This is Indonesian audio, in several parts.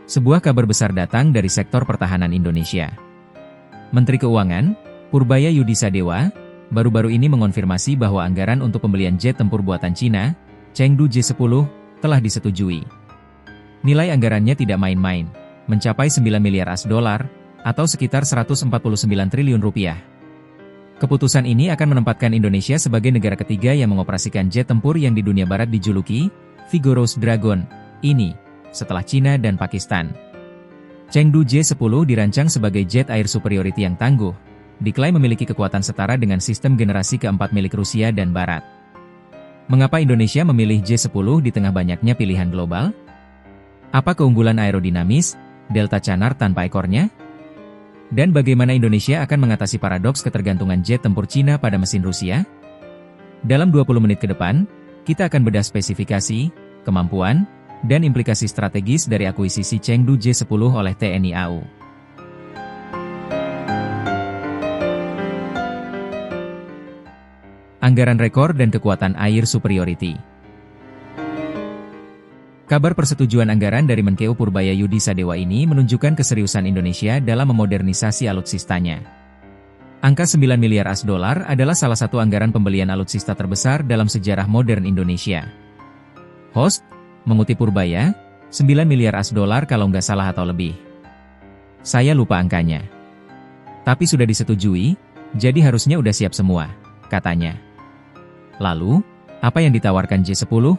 Sebuah kabar besar datang dari sektor pertahanan Indonesia. Menteri Keuangan, Purbaya Yudisadewa, baru-baru ini mengonfirmasi bahwa anggaran untuk pembelian jet tempur buatan Cina, Chengdu J-10, telah disetujui. Nilai anggarannya tidak main-main, mencapai 9 miliar US$, atau sekitar 149 triliun rupiah. Keputusan ini akan menempatkan Indonesia sebagai negara ketiga yang mengoperasikan jet tempur yang di dunia barat dijuluki Vigorous Dragon ini, setelah Cina dan Pakistan. Chengdu J-10 dirancang sebagai jet air superiority yang tangguh, diklaim memiliki kekuatan setara dengan sistem generasi keempat milik Rusia dan Barat. Mengapa Indonesia memilih J-10 di tengah banyaknya pilihan global? Apa keunggulan aerodinamis Delta Canard tanpa ekornya? Dan bagaimana Indonesia akan mengatasi paradoks ketergantungan jet tempur Cina pada mesin Rusia? Dalam 20 menit ke depan, kita akan bedah spesifikasi, kemampuan, dan implikasi strategis dari akuisisi Chengdu J-10 oleh TNI AU. Anggaran rekor dan kekuatan air superiority. Kabar persetujuan anggaran dari Menkeu Purbaya Yudisadewa ini menunjukkan keseriusan Indonesia dalam memodernisasi alutsistanya. Angka 9 miliar US$, adalah salah satu anggaran pembelian alutsista terbesar dalam sejarah modern Indonesia. Host, mengutip Purbaya, 9 miliar US$, kalau nggak salah atau lebih. Saya lupa angkanya. Tapi sudah disetujui, jadi harusnya udah siap semua, katanya. Lalu, apa yang ditawarkan J-10?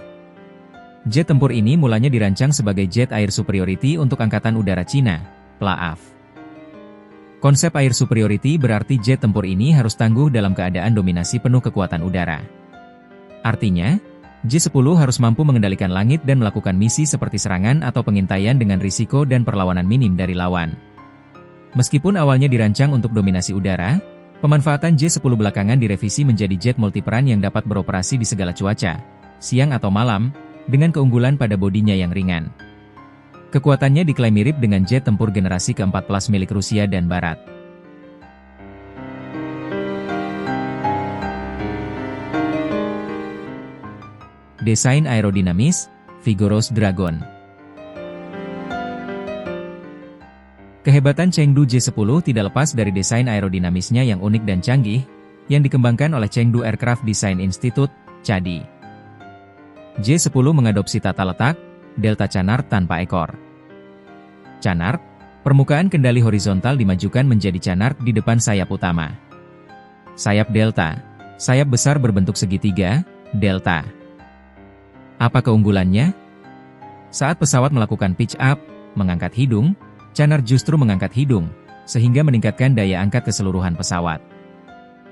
Jet tempur ini mulanya dirancang sebagai jet air superiority untuk Angkatan Udara Cina, PLAAF. Konsep air superiority berarti jet tempur ini harus tangguh dalam keadaan dominasi penuh kekuatan udara. Artinya, J-10 harus mampu mengendalikan langit dan melakukan misi seperti serangan atau pengintaian dengan risiko dan perlawanan minim dari lawan. Meskipun awalnya dirancang untuk dominasi udara, pemanfaatan J-10 belakangan direvisi menjadi jet multiperan yang dapat beroperasi di segala cuaca, siang atau malam, dengan keunggulan pada bodinya yang ringan. Kekuatannya diklaim mirip dengan jet tempur generasi ke-14 milik Rusia dan Barat. Desain aerodinamis, Vigorous Dragon. Kehebatan Chengdu J-10 tidak lepas dari desain aerodinamisnya yang unik dan canggih, yang dikembangkan oleh Chengdu Aircraft Design Institute, CADI. J-10 mengadopsi tata letak, Delta Canard tanpa ekor. Canard, permukaan kendali horizontal dimajukan menjadi canard di depan sayap utama. Sayap Delta, sayap besar berbentuk segitiga, Delta. Apa keunggulannya? Saat pesawat melakukan pitch up, mengangkat hidung, Canard justru mengangkat hidung, sehingga meningkatkan daya angkat keseluruhan pesawat.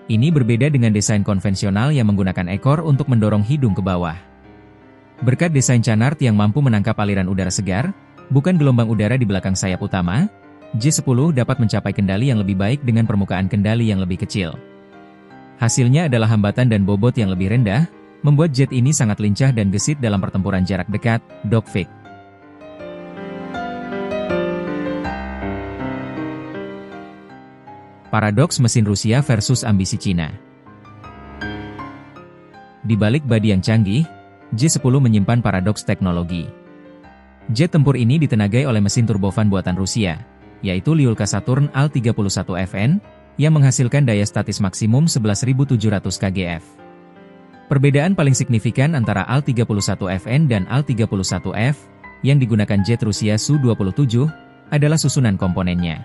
Ini berbeda dengan desain konvensional yang menggunakan ekor untuk mendorong hidung ke bawah. Berkat desain Canard yang mampu menangkap aliran udara segar, bukan gelombang udara di belakang sayap utama, J-10 dapat mencapai kendali yang lebih baik dengan permukaan kendali yang lebih kecil. Hasilnya adalah hambatan dan bobot yang lebih rendah, membuat jet ini sangat lincah dan gesit dalam pertempuran jarak dekat, dogfight. Paradoks mesin Rusia versus ambisi Cina. Di balik badi yang canggih, J-10 menyimpan paradoks teknologi. Jet tempur ini ditenagai oleh mesin turbofan buatan Rusia, yaitu Lyulka Saturn Al-31FN, yang menghasilkan daya statis maksimum 11.700 kgf. Perbedaan paling signifikan antara Al-31FN dan Al-31F, yang digunakan jet Rusia Su-27, adalah susunan komponennya.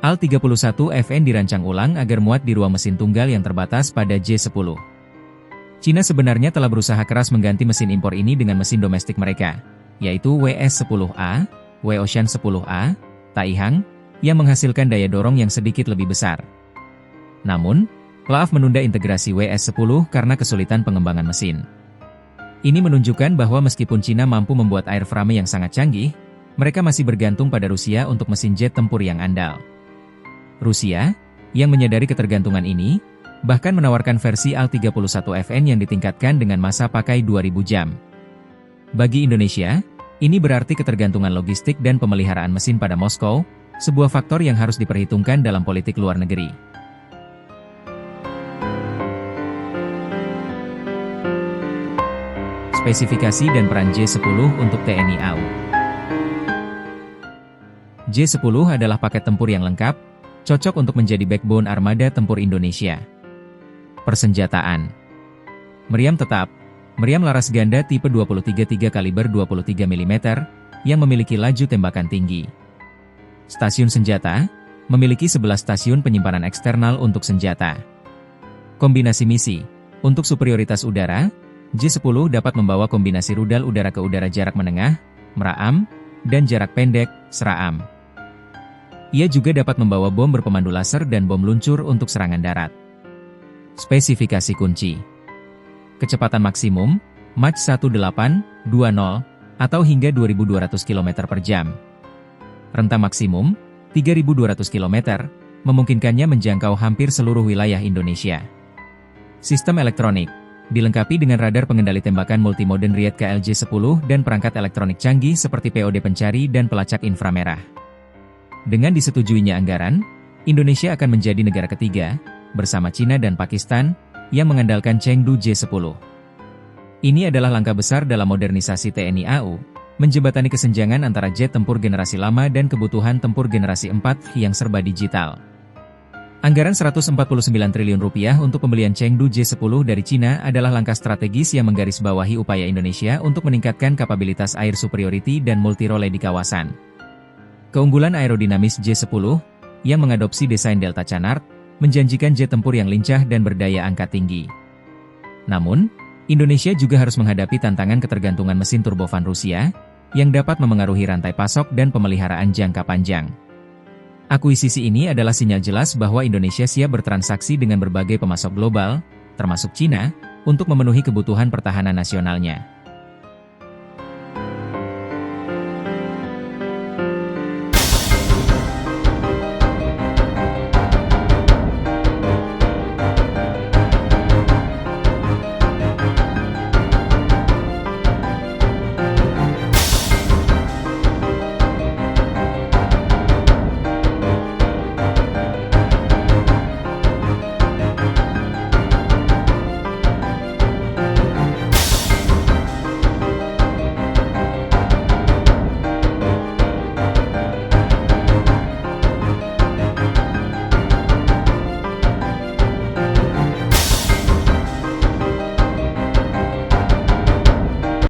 Al-31FN dirancang ulang agar muat di ruang mesin tunggal yang terbatas pada J-10. Cina sebenarnya telah berusaha keras mengganti mesin impor ini dengan mesin domestik mereka, yaitu WS-10A, W-Ocean 10A, Taihang, yang menghasilkan daya dorong yang sedikit lebih besar. Namun, PLAAF menunda integrasi WS-10 karena kesulitan pengembangan mesin. Ini menunjukkan bahwa meskipun Cina mampu membuat airframe yang sangat canggih, mereka masih bergantung pada Rusia untuk mesin jet tempur yang andal. Rusia, yang menyadari ketergantungan ini, bahkan menawarkan versi Al-31FN yang ditingkatkan dengan masa pakai 2000 jam. Bagi Indonesia, ini berarti ketergantungan logistik dan pemeliharaan mesin pada Moskow, sebuah faktor yang harus diperhitungkan dalam politik luar negeri. Spesifikasi dan peran J-10 untuk TNI AU. J-10 adalah paket tempur yang lengkap, cocok untuk menjadi backbone armada tempur Indonesia. Persenjataan. Meriam tetap. Meriam laras ganda tipe 23-3 kaliber 23 mm, yang memiliki laju tembakan tinggi. Stasiun senjata. Memiliki 11 stasiun penyimpanan eksternal untuk senjata. Kombinasi misi. Untuk superioritas udara, J-10 dapat membawa kombinasi rudal udara ke udara jarak menengah, meraam, dan jarak pendek, seraam. Ia juga dapat membawa bom berpemandu laser dan bom luncur untuk serangan darat. Spesifikasi kunci. Kecepatan maksimum, Mach 1820, atau hingga 2.200 km per jam. Rentang maksimum, 3.200 km, memungkinkannya menjangkau hampir seluruh wilayah Indonesia. Sistem elektronik. Dilengkapi dengan radar pengendali tembakan multimode Riyad KLJ-10 dan perangkat elektronik canggih seperti POD pencari dan pelacak inframerah. Dengan disetujuinya anggaran, Indonesia akan menjadi negara ketiga, bersama Cina dan Pakistan, yang mengandalkan Chengdu J-10. Ini adalah langkah besar dalam modernisasi TNI AU, menjembatani kesenjangan antara jet tempur generasi lama dan kebutuhan tempur generasi 4 yang serba digital. Anggaran Rp149 triliun untuk pembelian Chengdu J-10 dari Cina adalah langkah strategis yang menggarisbawahi upaya Indonesia untuk meningkatkan kapabilitas air superiority dan multirole di kawasan. Keunggulan aerodinamis J-10, yang mengadopsi desain Delta Canard, menjanjikan jet tempur yang lincah dan berdaya angkat tinggi. Namun, Indonesia juga harus menghadapi tantangan ketergantungan mesin turbofan Rusia, yang dapat memengaruhi rantai pasok dan pemeliharaan jangka panjang. Akuisisi ini adalah sinyal jelas bahwa Indonesia siap bertransaksi dengan berbagai pemasok global, termasuk Cina, untuk memenuhi kebutuhan pertahanan nasionalnya.